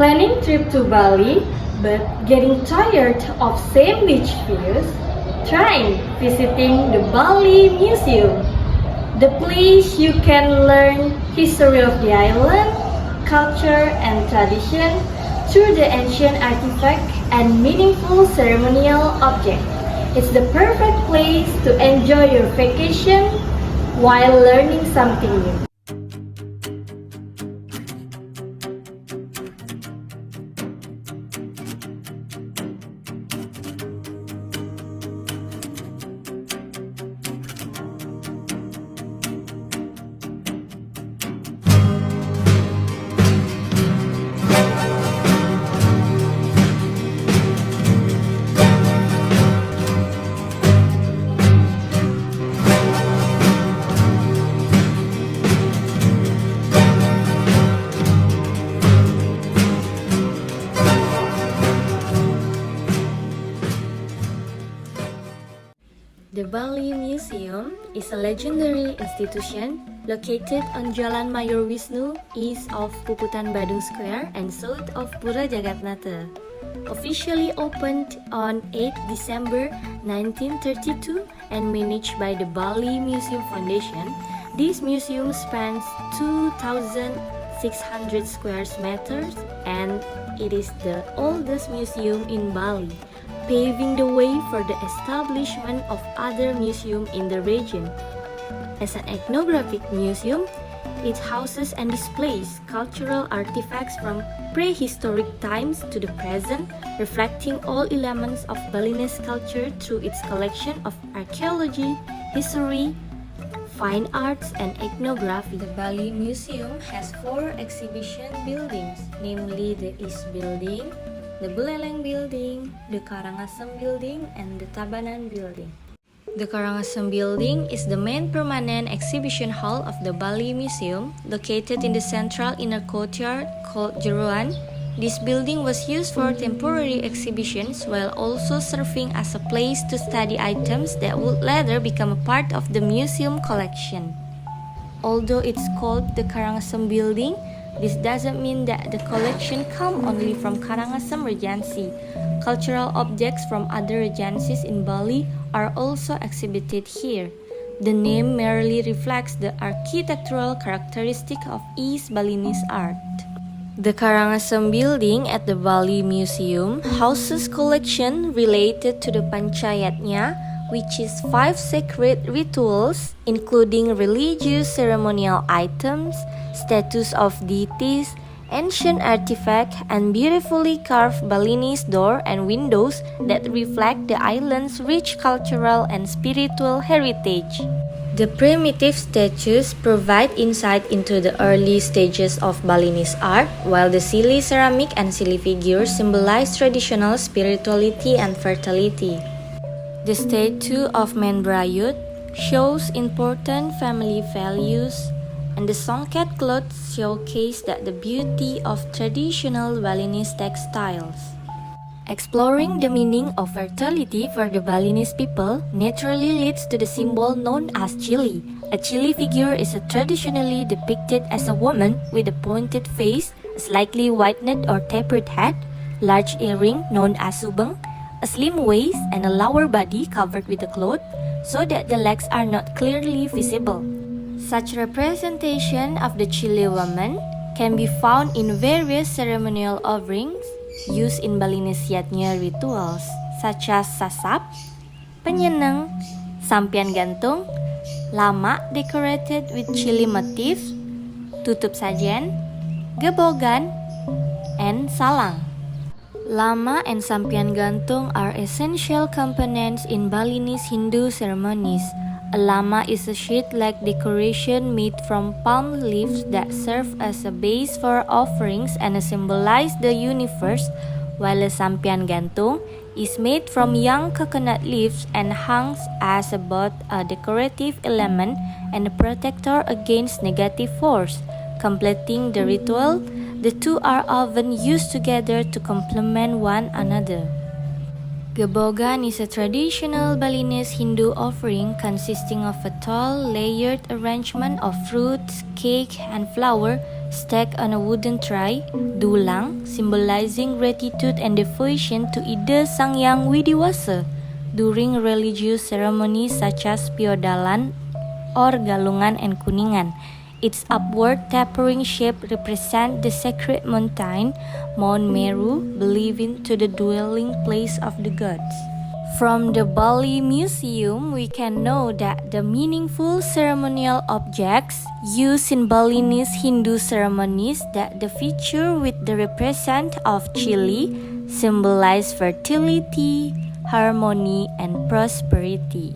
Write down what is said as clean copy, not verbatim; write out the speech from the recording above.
Planning trip to Bali, but getting tired of same beach views? Try visiting the Bali Museum, the place you can learn history of the island, culture and tradition through the ancient artifact and meaningful ceremonial objects. It's the perfect place to enjoy your vacation while learning something new. The Bali Museum is a legendary institution located on Jalan Mayor Wisnu, east of Puputan Badung Square and south of Pura Jagatnata. Officially opened on 8 December 1932 and managed by the Bali Museum Foundation, this museum spans 2,600 square meters and it is the oldest museum in Bali, paving the way for the establishment of other museums in the region. As an ethnographic museum, it houses and displays cultural artifacts from prehistoric times to the present, reflecting all elements of Balinese culture through its collection of archaeology, history, fine arts, and ethnography. The Bali Museum has 4 exhibition buildings, namely the East Building, the Buleleng Building, the Karangasem Building, and the Tabanan Building. The Karangasem Building is the main permanent exhibition hall of the Bali Museum, located in the central inner courtyard called Jeruan. This building was used for temporary exhibitions while also serving as a place to study items that would later become a part of the museum collection. Although it's called the Karangasem Building, this doesn't mean that the collection comes only from Karangasem Regency. Cultural objects from other regencies in Bali are also exhibited here. The name merely reflects the architectural characteristic of East Balinese art. The Karangasem Building at the Bali Museum houses collection related to the Panchayatnya, which is 5 sacred rituals, including religious ceremonial items, statues of deities, ancient artifacts, and beautifully carved Balinese door and windows that reflect the island's rich cultural and spiritual heritage. The primitive statues provide insight into the early stages of Balinese art, while the Sili ceramic and Sili figures symbolize traditional spirituality and fertility. The statue of Menbrayut shows important family values, and the songket clothes showcase the beauty of traditional Balinese textiles. Exploring the meaning of fertility for the Balinese people naturally leads to the symbol known as chili. A chili figure is traditionally depicted as a woman with a pointed face, a slightly whitened or tapered head, large earring known as subeng, a slim waist, and a lower body covered with a cloth so that the legs are not clearly visible. Such representation of the chili woman can be found in various ceremonial offerings used in Balinese Yatnya rituals such as sasap, penyeneng, sampian gantung, lama decorated with chili motifs, tutup sajen, gebogan, and salang. Lama and sampian gantung are essential components in Balinese Hindu ceremonies. A lama is a sheet-like decoration made from palm leaves that serve as a base for offerings and symbolize the universe, while a sampian gantung is made from young coconut leaves and hangs as both a decorative element and a protector against negative force. Completing the ritual, the two are often used together to complement one another. Gebogan is a traditional Balinese Hindu offering consisting of a tall, layered arrangement of fruits, cake, and flour stacked on a wooden tray, dulang, symbolizing gratitude and devotion to Ida Sang Hyang Widiwasa during religious ceremonies such as Piodalan or Galungan and Kuningan. Its upward tapering shape represents the sacred mountain, Mount Meru, believed to the dwelling place of the gods. From the Bali Museum, we can know that the meaningful ceremonial objects used in Balinese Hindu ceremonies that the feature with the represent of chili symbolize fertility, harmony, and prosperity.